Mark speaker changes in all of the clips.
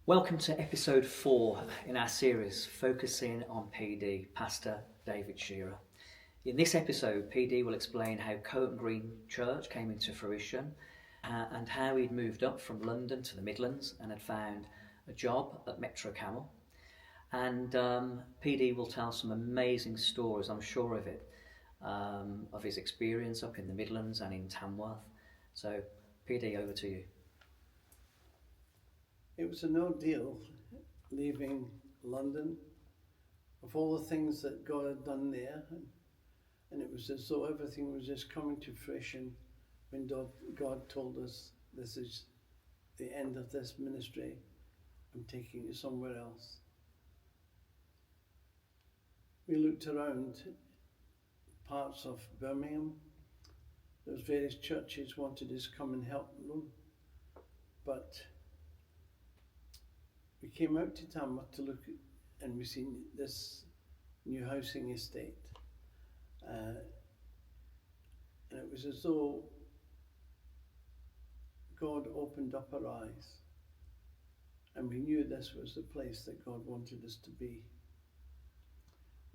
Speaker 1: Welcome to episode 4 in our series focusing on PD, Pastor David Shearer. In this episode, PD will explain how Coton Green Church came into fruition and how he'd moved up from London to the Midlands and had found a job at Metro Camel. And PD will tell some amazing stories, I'm sure of it, of his experience up in the Midlands and in Tamworth. So, PD, over to you.
Speaker 2: It was an ordeal leaving London, of all the things that God had done there, and it was as though everything was just coming to fruition when God told us, this is the end of this ministry, I'm taking you somewhere else. We looked around parts of Birmingham. There was various churches wanted us to come and help them, but we came out to Tamworth to look, and we seen this new housing estate, and it was as though God opened up our eyes, and we knew this was the place that God wanted us to be.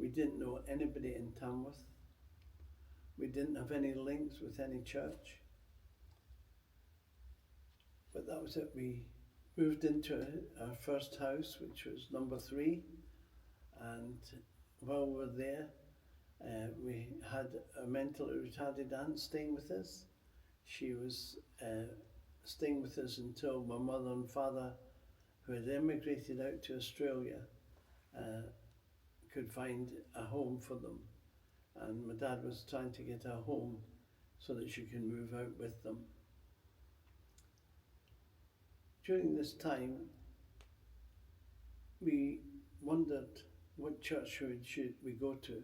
Speaker 2: We didn't know anybody in Tamworth. We didn't have any links with any church, but that was it. We moved into our first house, which was number 3, and while we were there, we had a mentally retarded aunt staying with us. She was staying with us until my mother and father, who had emigrated out to Australia, could find a home for them. And my dad was trying to get a home so that she could move out with them. During this time, we wondered what church should we go to.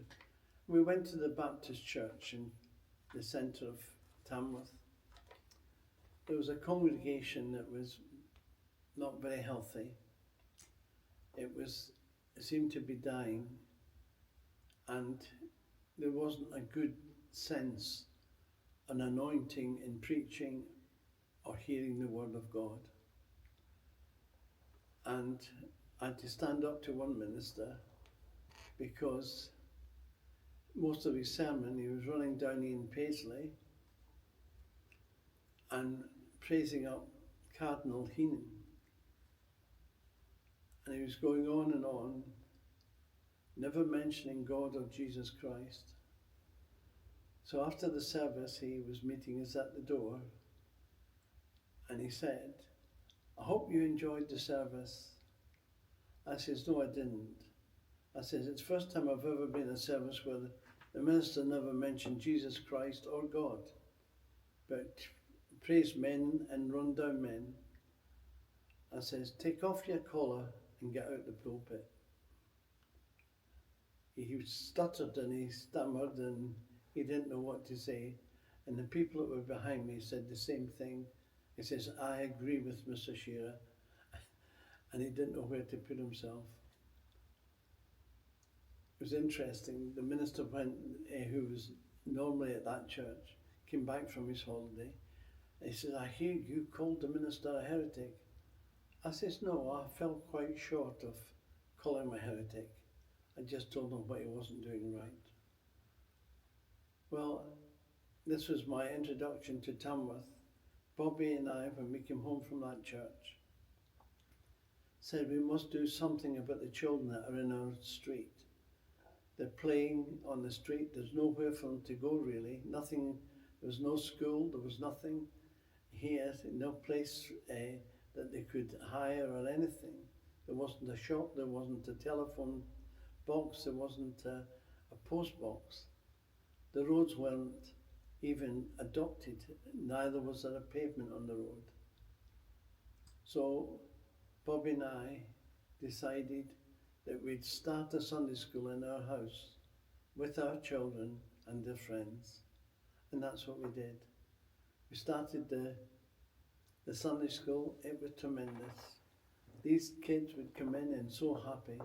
Speaker 2: We went to the Baptist church in the centre of Tamworth. There was a congregation that was not very healthy. It seemed to be dying, and there wasn't a good sense, an anointing in preaching or hearing the word of God. And I had to stand up to one minister because most of his sermon he was running down Ian Paisley and praising up Cardinal Heenan. And he was going on, never mentioning God or Jesus Christ. So after the service, he was meeting us at the door, and he said, I hope you enjoyed the service. I says, no, I didn't. I says, it's the first time I've ever been in a service where the minister never mentioned Jesus Christ or God, but praised men and run down men. I says, take off your collar and get out the pulpit. He stuttered and he stammered and he didn't know what to say. And the people that were behind me said the same thing. He says, I agree with Mr. Shearer. And he didn't know where to put himself. It was interesting. The minister went, who was normally at that church, came back from his holiday. He said, I hear you called the minister a heretic. I says, no, I fell quite short of calling him a heretic. I just told him what he wasn't doing right. Well, this was my introduction to Tamworth. Bobby and I, when we came home from that church, said we must do something about the children that are in our street. They're playing on the street. There's nowhere for them to go, really. Nothing. There was no school. There was nothing here. No place that they could hire or anything. There wasn't a shop. There wasn't a telephone box. There wasn't a post box. The roads weren't even adopted. Neither was there a pavement on the road. So Bobby and I decided that we'd start a Sunday school in our house with our children and their friends. And that's what we did. We started the Sunday school. It was tremendous. These kids would come in and so happy.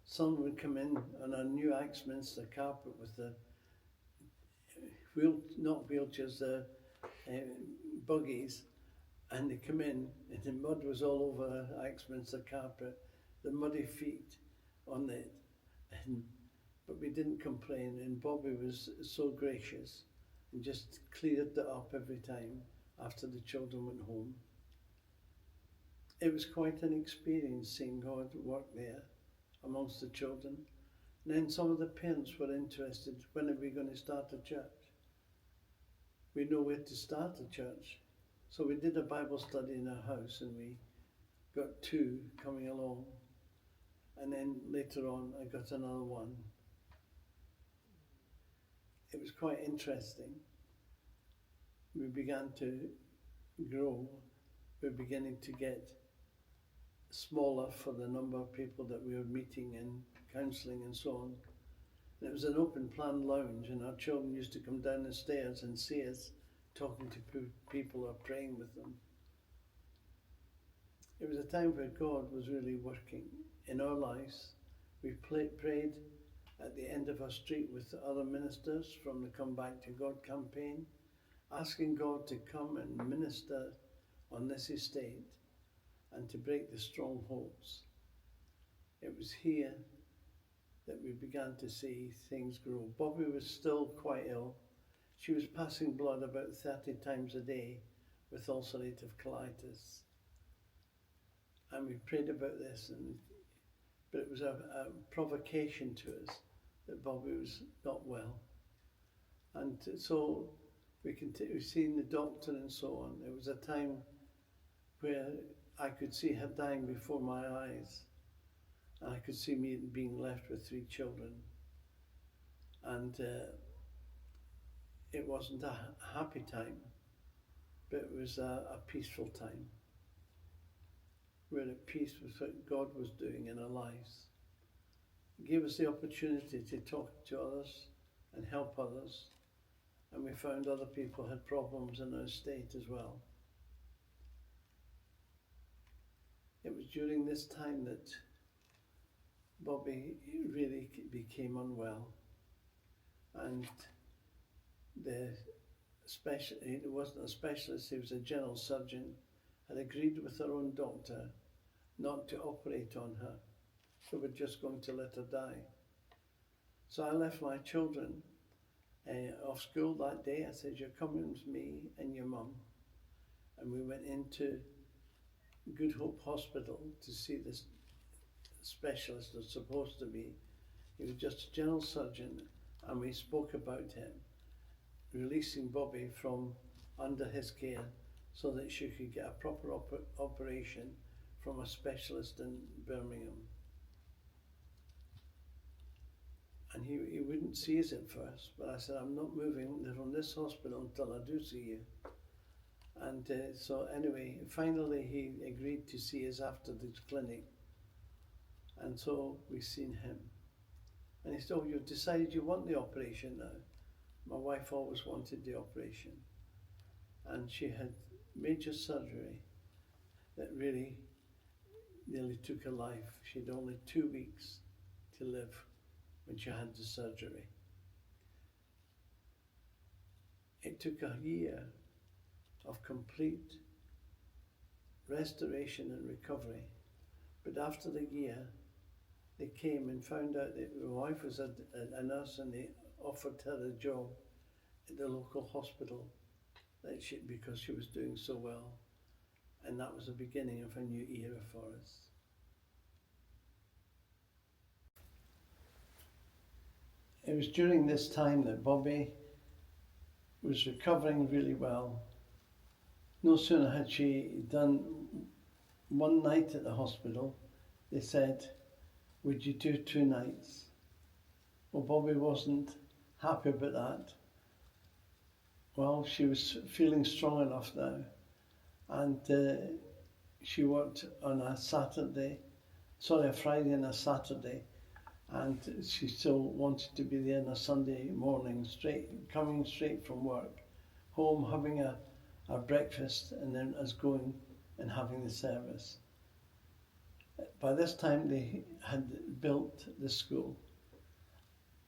Speaker 2: Some would come in on our new Axminster carpet with the not wheelchairs, buggies, And they come in, and the mud was all over Axminster carpet, the muddy feet on it. But we didn't complain, and Bobby was so gracious and just cleared it up every time after the children went home. It was quite an experience seeing God work there amongst the children. And then some of the parents were interested, when are we going to start a church? We know where to start a church. So we did a Bible study in our house, and we got 2 coming along. And then later on, I got another one. It was quite interesting. We began to grow. We're beginning to get smaller for the number of people that we were meeting and counselling and so on. And it was an open plan lounge, and our children used to come down the stairs and see us talking to people or praying with them. It was a time where God was really working in our lives. We prayed at the end of our street with other ministers from the Come Back to God campaign, asking God to come and minister on this estate and to break the strongholds. It was here that we began to see things grow. Bobby was still quite ill. She was passing blood about 30 times a day with ulcerative colitis. And we prayed about this, but it was a provocation to us that Bobby was not well. And so we continued seeing the doctor and so on. It was a time where I could see her dying before my eyes. And I could see me being left with 3 children. And it wasn't a happy time, but it was a peaceful time. We're at peace with what God was doing in our lives. It gave us the opportunity to talk to others and help others. And we found other people had problems in our estate as well. It was during this time that Bobby really became unwell. And it wasn't a specialist, he was a general surgeon, had agreed with her own doctor not to operate on her. They were just going to let her die. So I left my children off school that day. I said, you're coming with me and your mum. And we went into Good Hope Hospital to see this specialist was supposed to be. He was just a general surgeon, and we spoke about him releasing Bobby from under his care so that she could get a proper operation from a specialist in Birmingham. And he wouldn't see us at first, but I said, I'm not moving from this hospital until I do see you. And so anyway, finally he agreed to see us after the clinic. And so we seen him. And he said, oh, you've decided you want the operation now. My wife always wanted the operation. And she had major surgery that really nearly took her life. She had only 2 weeks to live when she had the surgery. It took a year of complete restoration and recovery. But after the year, they came and found out that my wife was a nurse, and they offered her a job at the local hospital because she was doing so well. And that was the beginning of a new era for us. It was during this time that Bobby was recovering really well. No sooner had she done one night at the hospital, they said, would you do 2 nights? Well, Bobby wasn't happy about that. Well, she was feeling strong enough now, and she worked on a Friday and a Saturday, and she still wanted to be there on a Sunday morning, coming straight from work, home, having a breakfast, and then us going and having the service. By this time they had built the school,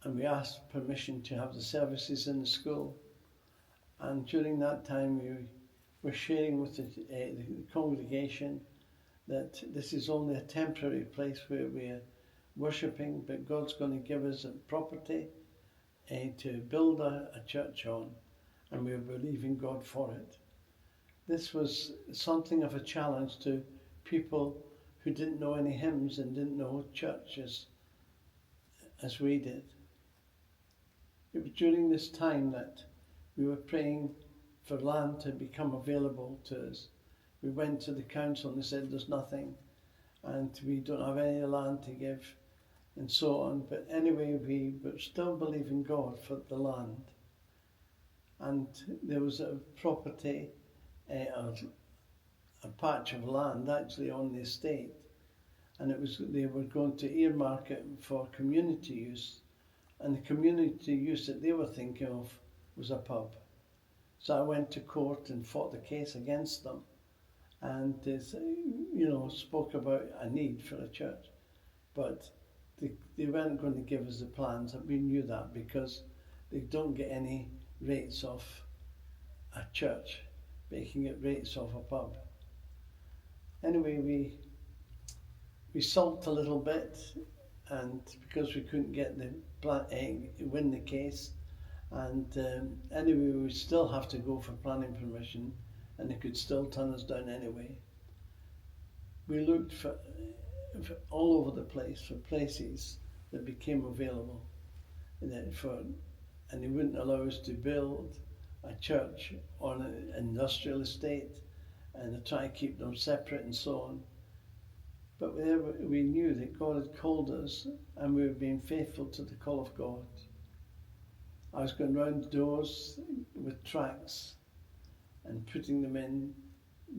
Speaker 2: and we asked permission to have the services in the school. And during that time we're sharing with the congregation that this is only a temporary place where we're worshipping, but God's going to give us a property to build a church on, and we're believing God for it. This was something of a challenge to people who didn't know any hymns and didn't know churches as we did. It was during this time that we were praying for land to become available to us. We went to the council and they said there's nothing and we don't have any land to give and so on. But anyway, we were still believing God for the land. And there was a property, a patch of land actually on the estate, and they were going to earmark it for community use, and the community use that they were thinking of was a pub. So I went to court and fought the case against them, and spoke about a need for a church, but they weren't going to give us the plans, and we knew that because they don't get any rates off a church, but you can get rates off a pub. Anyway, we sulked a little bit, and because we couldn't get win the case, and anyway, we would still have to go for planning permission, and they could still turn us down anyway. We looked for all over the place for places that became available, and they wouldn't allow us to build a church on an industrial estate, and they try to keep them separate and so on. But we knew that God had called us, and we were being faithful to the call of God. I was going round doors with tracts and putting them in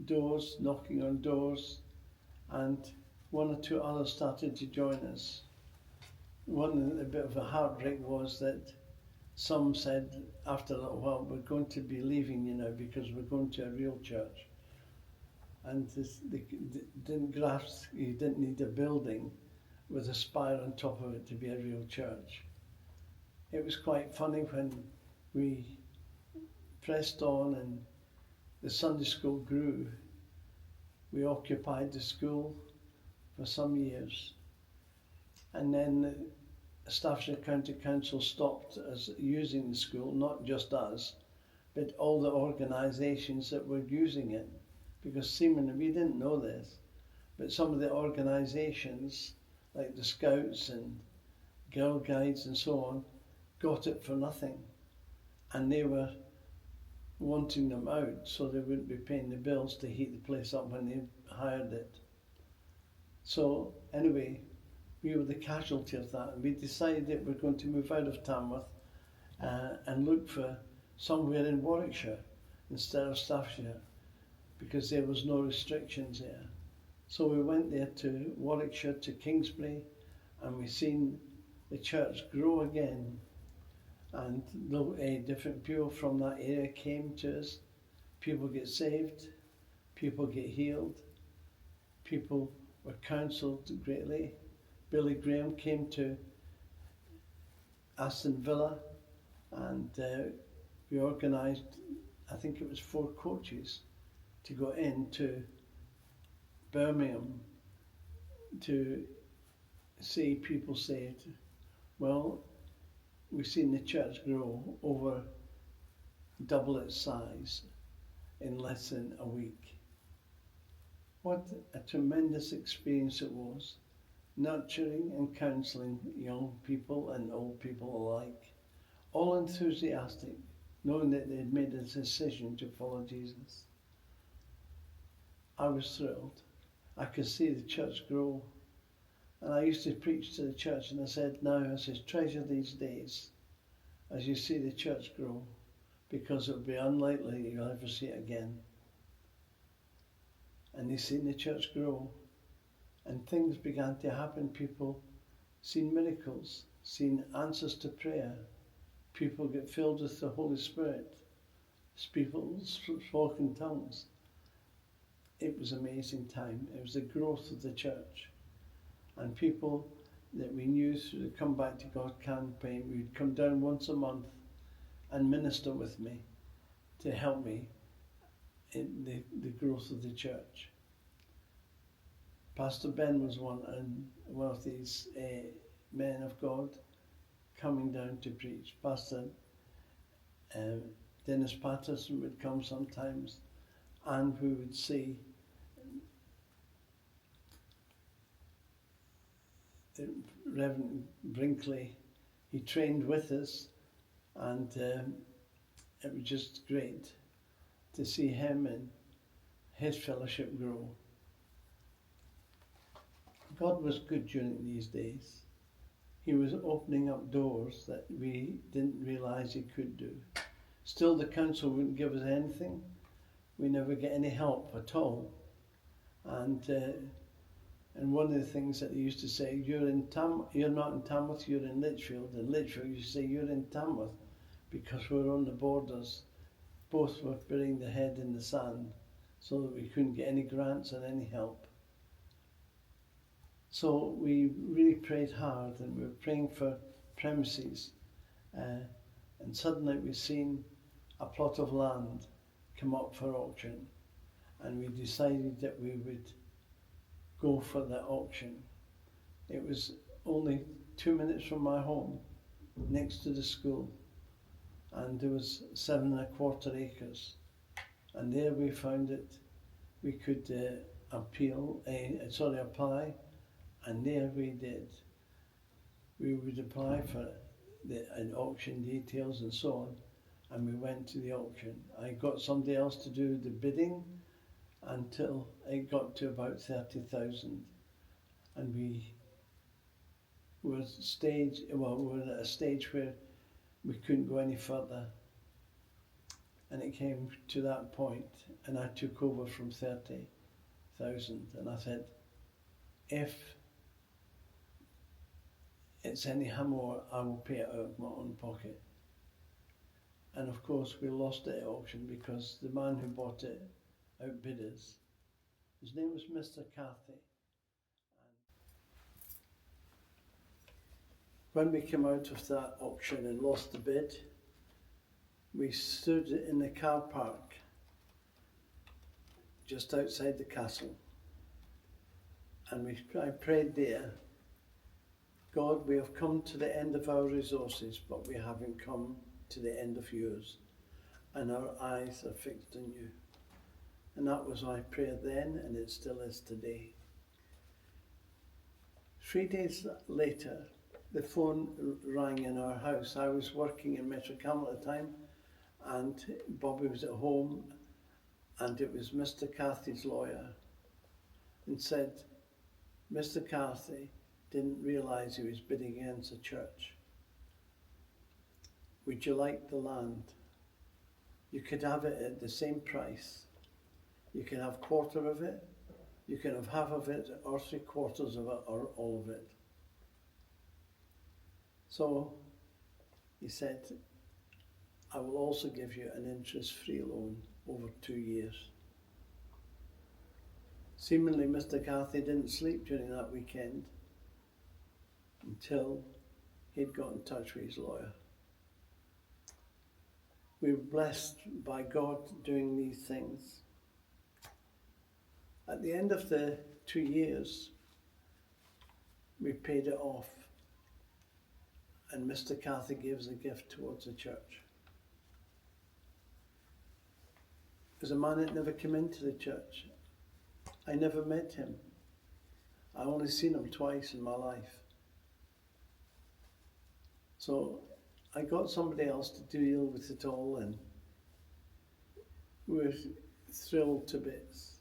Speaker 2: doors, knocking on doors, and one or two others started to join us. A bit of a heartbreak was that some said after a little while, we're going to be leaving you now because we're going to a real church. And they didn't grasp you didn't need a building with a spire on top of it to be a real church. It was quite funny when we pressed on and the Sunday school grew. We occupied the school for some years, and then Staffordshire County Council stopped us using the school, not just us, but all the organisations that were using it, because seemingly we didn't know this, but some of the organisations like the Scouts and Girl Guides and so on got it for nothing, and they were wanting them out so they wouldn't be paying the bills to heat the place up when they hired it. So anyway, we were the casualty of that, and we decided that we're going to move out of Tamworth and look for somewhere in Warwickshire instead of Staffordshire, because there was no restrictions there. So we went there to Warwickshire, to Kingsbury, and we seen the church grow again, and different people from that area came to us. People get saved, people get healed, people were counselled greatly. Billy Graham came to Aston Villa, and we organised, I think it was 4 coaches to go into Birmingham to see people saved. Well, we've seen the church grow over double its size in less than a week. What a tremendous experience it was, nurturing and counselling young people and old people alike, all enthusiastic, knowing that they had made a decision to follow Jesus. I was thrilled. I could see the church grow. And I used to preach to the church, and I said, treasure these days as you see the church grow, because it will be unlikely that you'll ever see it again. And they seen the church grow, and things began to happen. People seen miracles, seen answers to prayer. People get filled with the Holy Spirit. People spoke in tongues. It was an amazing time. It was the growth of the church. And people that we knew through the Come Back to God campaign, would come down once a month and minister with me to help me in the growth of the church. Pastor Ben was one of these men of God coming down to preach. Pastor Dennis Patterson would come sometimes, and we would see Reverend Brinkley. He trained with us, and it was just great to see him and his fellowship grow. God was good during these days. He was opening up doors that we didn't realise he could do. Still, the council wouldn't give us anything. We never get any help at all. And one of the things that they used to say, you're not in Tamworth, you're in Lichfield. And Lichfield, you say, you're in Tamworth, because we're on the borders. Both were burying their head in the sand so that we couldn't get any grants and any help. So we really prayed hard, and we were praying for premises. And suddenly we seen a plot of land come up for auction. And we decided that we would go for the auction. It was only 2 minutes from my home, next to the school. And there was 7¼ acres. And there we found it. We could apply. And there we did. We would apply for an auction details and so on, and we went to the auction. I got somebody else to do the bidding until it got to about 30,000, and we were at a stage where we couldn't go any further, and it came to that point, and I took over from 30,000, and I said, if it's any more, I will pay it out of my own pocket. And of course we lost it at auction because the man who bought it outbid us. His name was Mr. Cathy. When we came out of that auction and lost the bid, we stood in the car park just outside the castle, and I prayed there, God, we have come to the end of our resources, but we haven't come to the end of yours, and our eyes are fixed on you. And that was my prayer then, and it still is today. 3 days later, the phone rang in our house. I was working in Metro Camel at the time, and Bobby was at home, and it was Mr. Cathy's lawyer, and said, Mr. Cathy didn't realise he was bidding against the church. Would you like the land? You could have it at the same price. You can have 1/4 of it, you can have half of it, or 3/4 of it, or all of it. So he said, I will also give you an interest-free loan over 2 years. Seemingly Mr. Cathy didn't sleep during that weekend until he'd got in touch with his lawyer. We were blessed by God doing these things. At the end of the 2 years, we paid it off, and Mr. Cathy gave us a gift towards the church. There's a man that never came into the church. I never met him. I only seen him twice in my life. So I got somebody else to deal with it all, and we were thrilled to bits.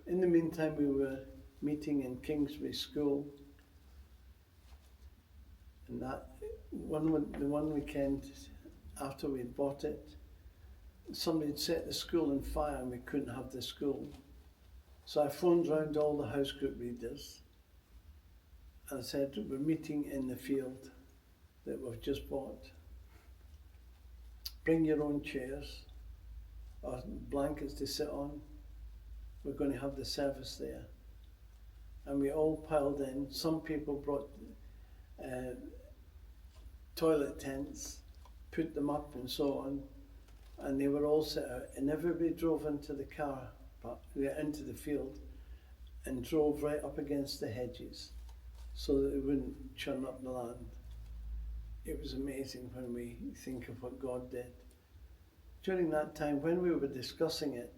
Speaker 2: In the meantime, we were meeting in Kingsbury School, and the one weekend after we'd bought it, somebody had set the school on fire and we couldn't have the school. So I phoned round all the house group leaders and I said, we're meeting in the field that we've just bought. Bring your own chairs or blankets to sit on. We're going to have the service there. And we all piled in. Some people brought toilet tents, put them up and so on. and they were all set out, and everybody drove into the into the field, and drove right up against the hedges, so that it wouldn't churn up the land. It was amazing when we think of what God did. During that time, when we were discussing it,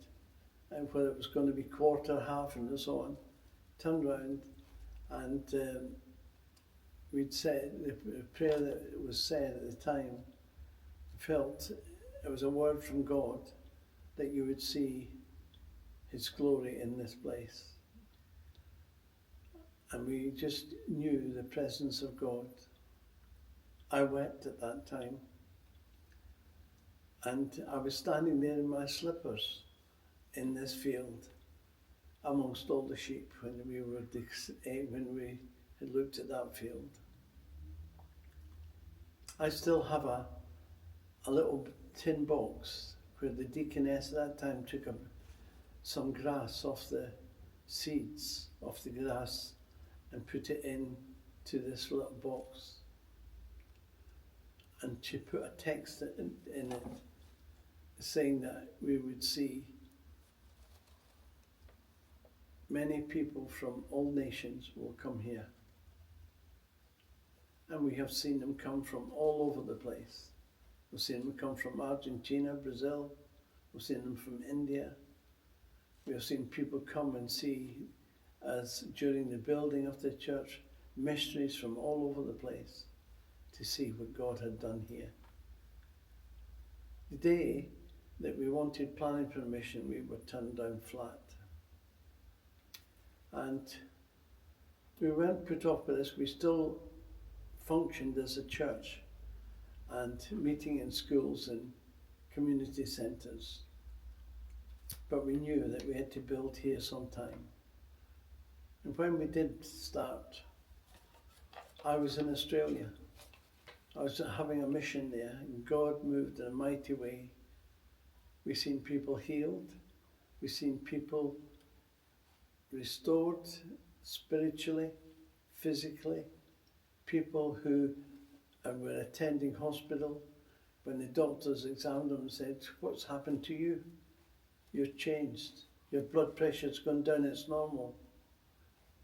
Speaker 2: and whether it was going to be quarter, half, and so on, turned round, and we'd said, the prayer that was said at the time, felt it was a word from God that you would see His glory in this place. And we just knew the presence of God. I wept at that time. And I was standing there in my slippers in this field amongst all the sheep when we had looked at that field. I still have a little tin box where the deaconess at that time took some grass off the seeds, off the grass, and put it into this little box. And she put a text in it saying that we would see many people from all nations will come here. And we have seen them come from all over the place. We've seen them come from Argentina, Brazil. We've seen them from India. We have seen people come and see, as during the building of the church, missionaries from all over the place to see what God had done here. The day that we wanted planning permission, we were turned down flat. And we weren't put off by this. We still functioned as a church and meeting in schools and community centres. But we knew that we had to build here sometime. And when we did start, I was in Australia. I was having a mission there, and God moved in a mighty way. We've seen people healed. We've seen people restored spiritually, physically. People who were attending hospital, when the doctors examined them and said, "What's happened to you? You're changed. Your blood pressure's gone down, it's normal."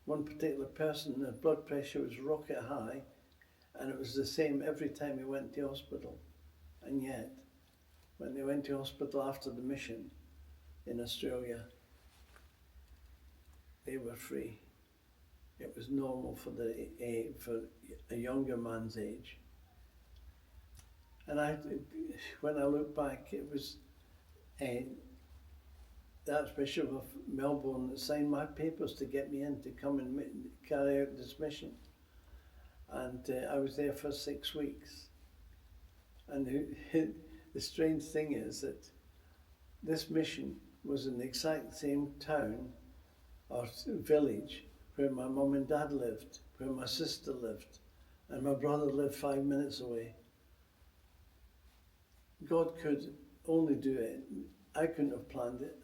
Speaker 2: One particular person, their blood pressure was rocket high, and it was the same every time he went to hospital. And yet, when they went to hospital after the mission in Australia, they were free. It was normal for a younger man's age. And when I look back, it was the Archbishop of Melbourne that signed my papers to get me in to come and carry out this mission. And I was there for 6 weeks. And the strange thing is that this mission was in the exact same town or village where my mum and dad lived, where my sister lived, and my brother lived 5 minutes away. God could only do it. I couldn't have planned it.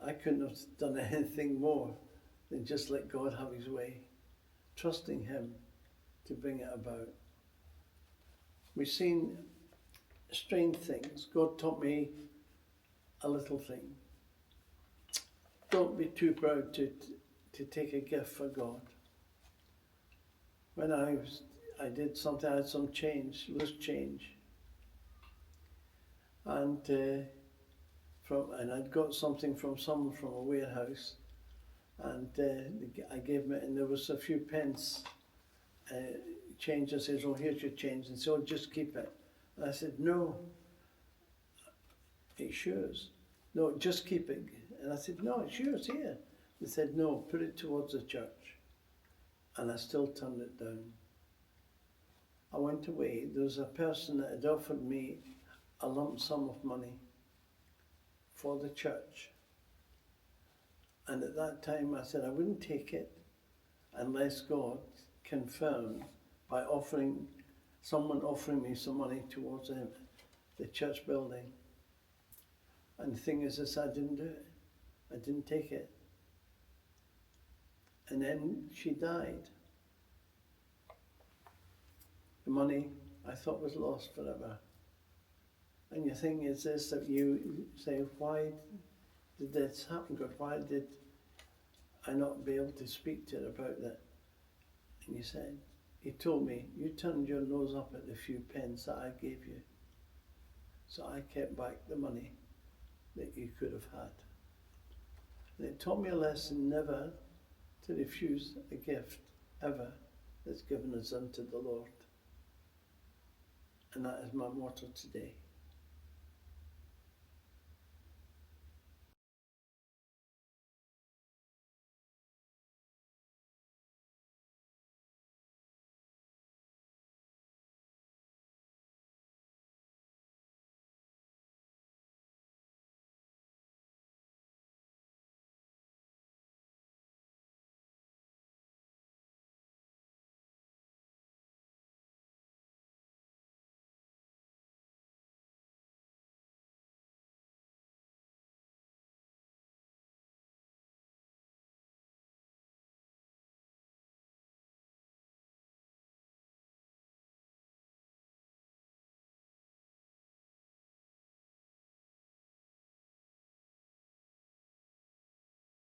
Speaker 2: I couldn't have done anything more than just let God have His way, trusting Him to bring it about. We've seen strange things. God taught me a little thing. Don't be too proud to take a gift for God. When I did something, I had some change, loose change. And I'd got something from someone from a warehouse, and I gave him it, and there was a few pence change. I said, "Oh, here's your change." And so, "Just keep it." And I said, "No." "It's yours." "No, just keep it." And I said, "No, it's yours here." They said, "No, put it towards the church." And I still turned it down. I went away. There was a person that had offered me a lump sum of money for the church. And at that time I said I wouldn't take it unless God confirmed by someone offering me some money towards the church building. And the thing is this, I didn't do it. I didn't take it. And then she died. The money I thought was lost forever. And your thing is this, that you say, why did this happen, God? Why did I not be able to speak to her about that? And he told me, you turned your nose up at the few pence that I gave you. So I kept back the money that you could have had. And it taught me a lesson never to refuse a gift ever that's given us unto the Lord. And that is my motto today.